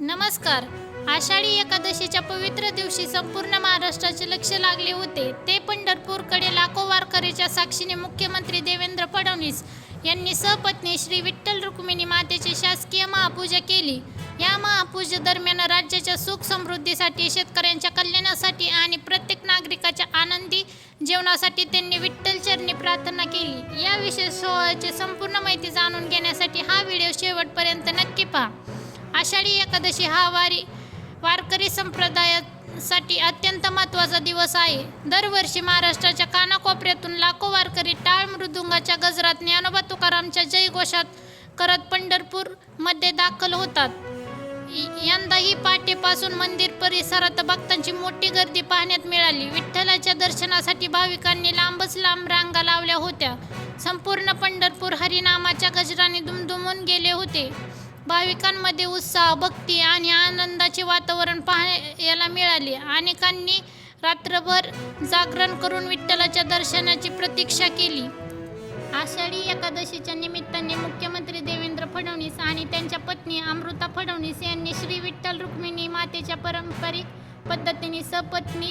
नमस्कार. आषाढी एकादशीच्या पवित्र दिवशी संपूर्ण महाराष्ट्राचे लक्ष लागले होते. ते पंढरपूरकडे लाखो वारकऱ्यांच्या साक्षीने मुख्यमंत्री देवेंद्र फडणवीस यांनी सहपत्नी श्री विठ्ठल रुक्मिणी मातेची शासकीय महापूजा केली. या महापूजेदरम्यान राज्याच्या सुख समृद्धीसाठी, शेतकऱ्यांच्या कल्याणासाठी आणि प्रत्येक नागरिकाच्या आनंदी जीवनासाठी त्यांनी विठ्ठलचरणी प्रार्थना केली. या विशेष सोहळ्याची संपूर्ण माहिती जाणून घेण्यासाठी हा व्हिडिओ शेवटपर्यंत नक्की पहा. आषाढी एकादशी हा वारकरी संप्रदायासाठी अत्यंत महत्त्वाचा दिवस आहे. दरवर्षी महाराष्ट्राच्या कानाकोपऱ्यातून लाखो वारकरी टाळ मृदुंगाच्या गजरात ज्ञानोबा तुकारामच्या जयघोषात करत पंढरपूरमध्ये दाखल होतात. यंदाही पहाटेपासून मंदिर परिसरात भक्तांची मोठी गर्दी पाहण्यात मिळाली. विठ्ठलाच्या दर्शनासाठी भाविकांनी लांबच लांब रांगा लावल्या होत्या. संपूर्ण पंढरपूर हरिनामाच्या गजराने दुमदुमून गेले होते. भाविकांमध्ये उत्साह, भक्ती आणि आनंदाचे वातावरण पाहायला मिळाले. अनेकांनी रात्रभर जागरण करून विठ्ठलाच्या दर्शनाची प्रतीक्षा केली. आषाढी एकादशीच्या निमित्ताने मुख्यमंत्री देवेंद्र फडणवीस आणि त्यांच्या पत्नी अमृता फडणवीस यांनी श्री विठ्ठल रुक्मिणी मातेच्या पारंपरिक पद्धतीने सपत्नी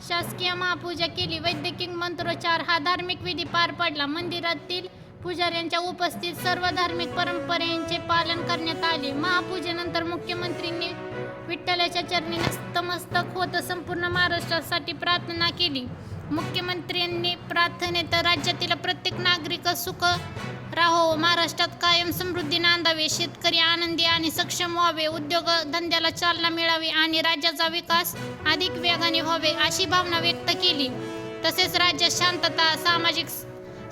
शासकीय महापूजा केली. वैदिक मंत्रोच्चार हा धार्मिक विधी पार पडला. मंदिरातील पुजाऱ्यांच्या उपस्थित सर्व धार्मिक परंपरेचे पालन करण्यात आले. महापूजेनंतर मुख्यमंत्र्यांनी विठ्ठलाच्या चरणी नतमस्तक होत संपूर्ण महाराष्ट्रासाठी प्रार्थना केली. मुख्यमंत्र्यांनी प्रार्थनेत राज्यातील प्रत्येक नागरिक सुख राहो, महाराष्ट्रात कायम समृद्धी नांदावी, शेतकरी आनंदी आणि सक्षम व्हावे, उद्योगधंद्याला चालना मिळावी आणि राज्याचा विकास अधिक वेगाने व्हावे अशी भावना व्यक्त केली. तसेच राज्यात शांतता, सामाजिक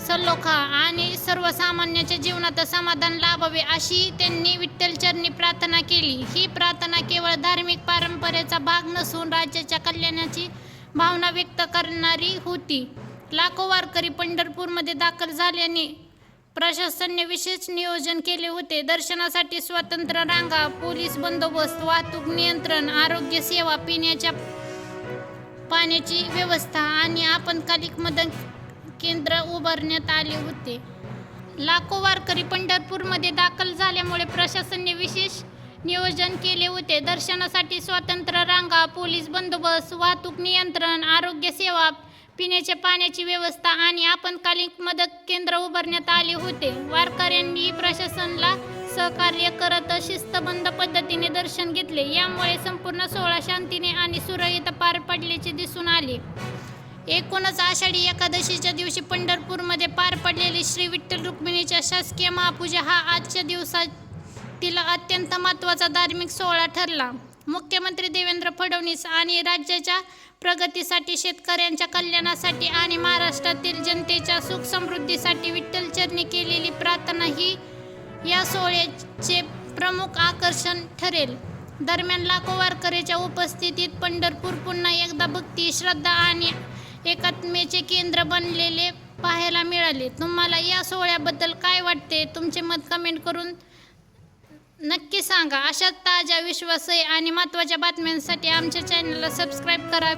सलोखा आणि सर्वसामान्यांच्या जीवनात समाधान लाभावे अशी त्यांनी विठ्ठलचरणी प्रार्थना केली. ही प्रार्थना केवळ धार्मिक परंपरेचा भाग नसून राज्याच्या कल्याणाची भावना व्यक्त करणारी होती. लाखो वारकरी पंढरपूरमध्ये दाखल झाल्याने प्रशासनाने विशेष नियोजन केले होते. दर्शनासाठी स्वतंत्र रांगा, पोलीस बंदोबस्त, वाहतूक नियंत्रण, आरोग्य सेवा, पिण्याच्या पाण्याची व्यवस्था आणि आपत्कालीन मदत केंद्र उभारण्यात आले होते. लाखो वारकरी पंढरपूरमध्ये दाखल झाल्यामुळे प्रशासनाने विशेष नियोजन केले होते. दर्शनासाठी स्वतंत्र रांगा, पोलीस बंदोबस्त, वाहतूक नियंत्रण, आरोग्य सेवा, पिण्याच्या पाण्याची व्यवस्था आणि आपत्कालीन मदत केंद्र उभारण्यात आले होते. वारकऱ्यांनी प्रशासनाला सहकार्य करत शिस्तबद्ध पद्धतीने दर्शन घेतले. यामुळे संपूर्ण सोहळा शांतीने आणि सुरळीत पार पडल्याचे दिसून आले. एकूणच आषाढी एकादशीच्या दिवशी पंढरपूरमध्ये पार पडलेली श्री विठ्ठल रुक्मिणीच्या शासकीय महापूजा हा आजच्या दिवसातील अत्यंत महत्त्वाचा धार्मिक सोहळा ठरला. मुख्यमंत्री देवेंद्र फडणवीस आणि राज्याच्या प्रगतीसाठी, शेतकऱ्यांच्या कल्याणासाठी आणि महाराष्ट्रातील जनतेच्या सुख समृद्धीसाठी विठ्ठलचरणी केलेली प्रार्थना ही या सोहळ्याचे प्रमुख आकर्षण ठरेल. दरम्यान लाखो वारकऱ्यांच्या उपस्थितीत पंढरपूर पुन्हा एकदा भक्ती, श्रद्धा आणि एकात्मेचे केंद्र बनलेले पाहायला मिळाले. तुम्हाला या सोहळ्याबद्दल काय वाटते? तुमचे मत कमेंट करून नक्की सांगा. अशा ताज्या, विश्वासार्ह आणि महत्त्वाच्या बातम्यांसाठी आमच्या चॅनलला सबस्क्राईब करा.